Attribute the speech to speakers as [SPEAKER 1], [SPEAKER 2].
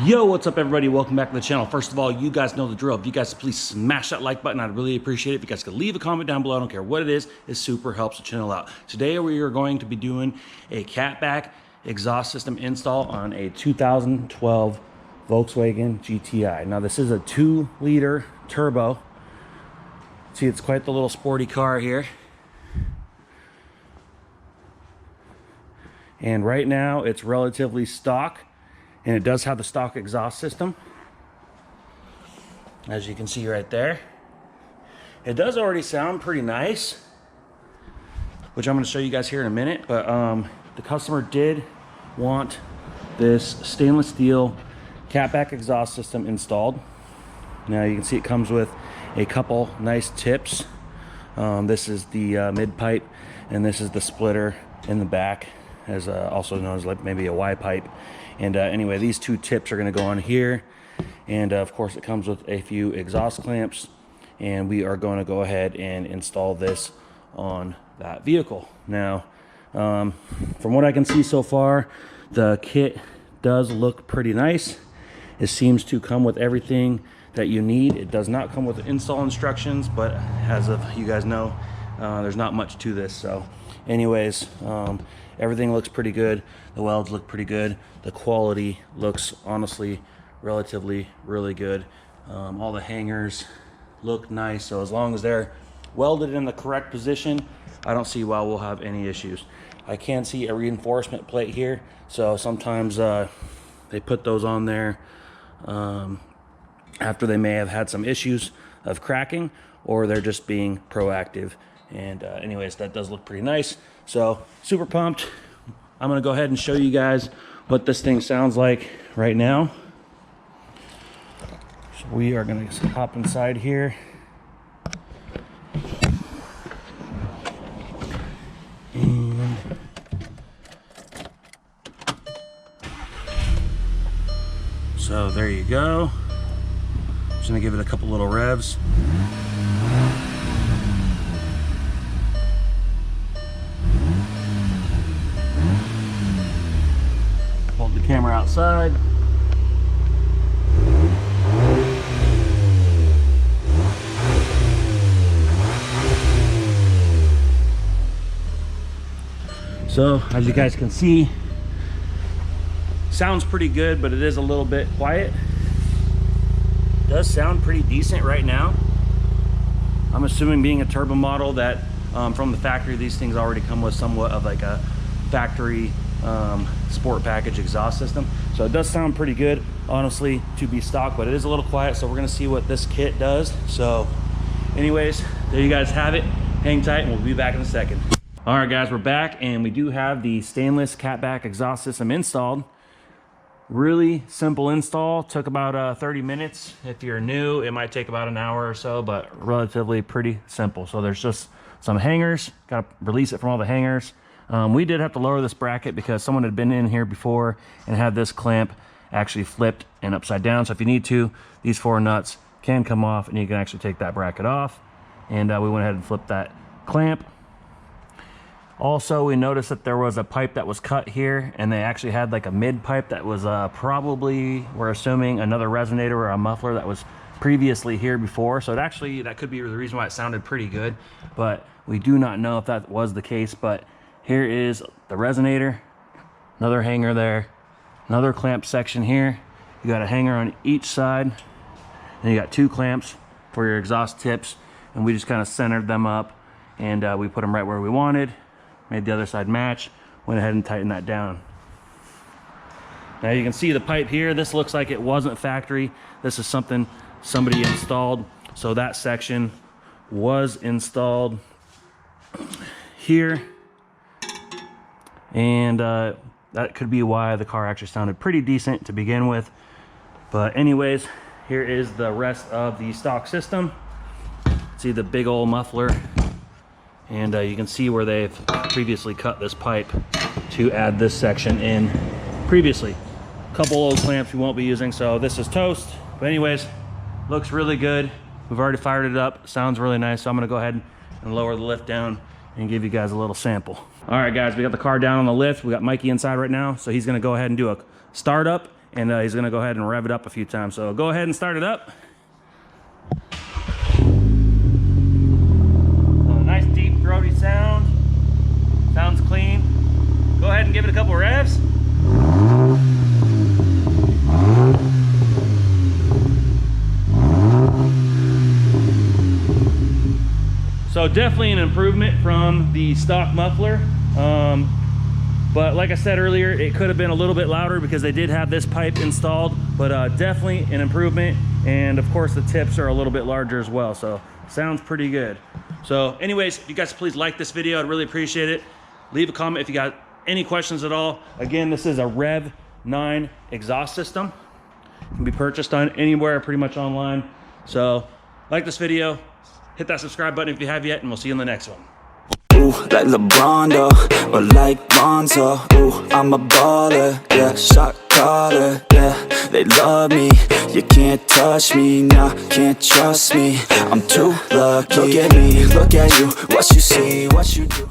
[SPEAKER 1] Yo, what's up everybody? Welcome back to the channel. First of all, you guys know the drill. If you guys please smash that like button, I'd really appreciate it. If you guys could leave a comment down below, I don't care what it is super helps the channel out. Today we are going to be doing a Catback exhaust system install on a 2012 Volkswagen GTI. Now this is a 2-liter turbo. See, it's quite the little sporty car here. And right now it's relatively stock. And it does have the stock exhaust system, as you can see right there. It does already sound pretty nice, which I'm going to show you guys here in a minute. But the customer did want this stainless steel Catback exhaust system installed. Now you can see it comes with a couple nice tips. This is the mid pipe, and this is the splitter in the back, as also known as like maybe a Y pipe. And anyway, these two tips are going to go on here, and of course it comes with a few exhaust clamps, and we are going to go ahead and install this on that vehicle. Now from what I can see so far, the kit does look pretty nice. It seems to come with everything that you need. It does not come with install instructions, but as of you guys know, there's not much to this. So anyways, everything looks pretty good. The welds look pretty good. The quality looks honestly relatively really good. All the hangers look nice, so as long as they're welded in the correct position, I don't see why we'll have any issues. I can see a reinforcement plate here, so sometimes they put those on there after they may have had some issues of cracking, or they're just being proactive. And anyways, that does look pretty nice, so super pumped. I'm gonna go ahead and show you guys what this thing sounds like right now. So we are gonna hop inside here. And so there you go. Just gonna give it a couple little revs. Hold the camera outside. So as you guys can see, sounds pretty good, but it is a little bit quiet. It does sound pretty decent right now. I'm assuming, being a turbo model, that from the factory these things already come with somewhat of like a factory sport package exhaust system, so it does sound pretty good honestly to be stock, but it is a little quiet, so we're going to see what this kit does. So anyways, there you guys have it. Hang tight and we'll be back in a second. All right guys, we're back, and we do have the stainless Catback exhaust system installed. Really simple install, took about 30 minutes. If you're new, it might take about an hour or so, but relatively pretty simple. So there's just some hangers, got to release it from all the hangers. We did have to lower this bracket because someone had been in here before and had this clamp actually flipped and upside down. So if you need to, these 4 nuts can come off and you can actually take that bracket off. And we went ahead and flipped that clamp. Also, we noticed that there was a pipe that was cut here, and they actually had like a mid pipe that was probably, we're assuming, another resonator or a muffler that was previously here before. So that could be the reason why it sounded pretty good, but we do not know if that was the case. But here is the resonator, another hanger there, another clamp section here. You got a hanger on each side, and you got 2 clamps for your exhaust tips, and we just kind of centered them up, and we put them right where we wanted, made the other side match, went ahead and tightened that down. Now you can see the pipe here. This looks like it wasn't factory. This is something somebody installed, so that section was installed here. And that could be why the car actually sounded pretty decent to begin with. But anyways, here is the rest of the stock system. See the big old muffler, and you can see where they've previously cut this pipe to add this section in previously. A couple old clamps we won't be using, so this is toast. But anyways, looks really good. We've already fired it up, sounds really nice. So I'm gonna go ahead and lower the lift down and give you guys a little sample. All right guys, we got the car down on the lift. We got Mikey inside right now, so he's gonna go ahead and do a startup and he's gonna go ahead and rev it up a few times. So go ahead and start it up. Nice deep throaty sound. Sounds clean. Go ahead and give it a couple revs. So definitely an improvement from the stock muffler. But like I said earlier, it could have been a little bit louder because they did have this pipe installed, but definitely an improvement. And of course the tips are a little bit larger as well. So sounds pretty good. So anyways, if you guys please like this video, I'd really appreciate it. Leave a comment if you got any questions at all. Again, this is a Rev 9 exhaust system. It can be purchased on anywhere, pretty much online. So like this video, hit that subscribe button if you have yet, and we'll see you in the next one.
[SPEAKER 2] Ooh, like LeBron, though, or like Bonzo. Ooh, I'm a baller, yeah, shot caller, yeah. They love me, you can't touch me, nah, can't trust me. I'm too lucky. Look at me, look at you, what you see, what you do.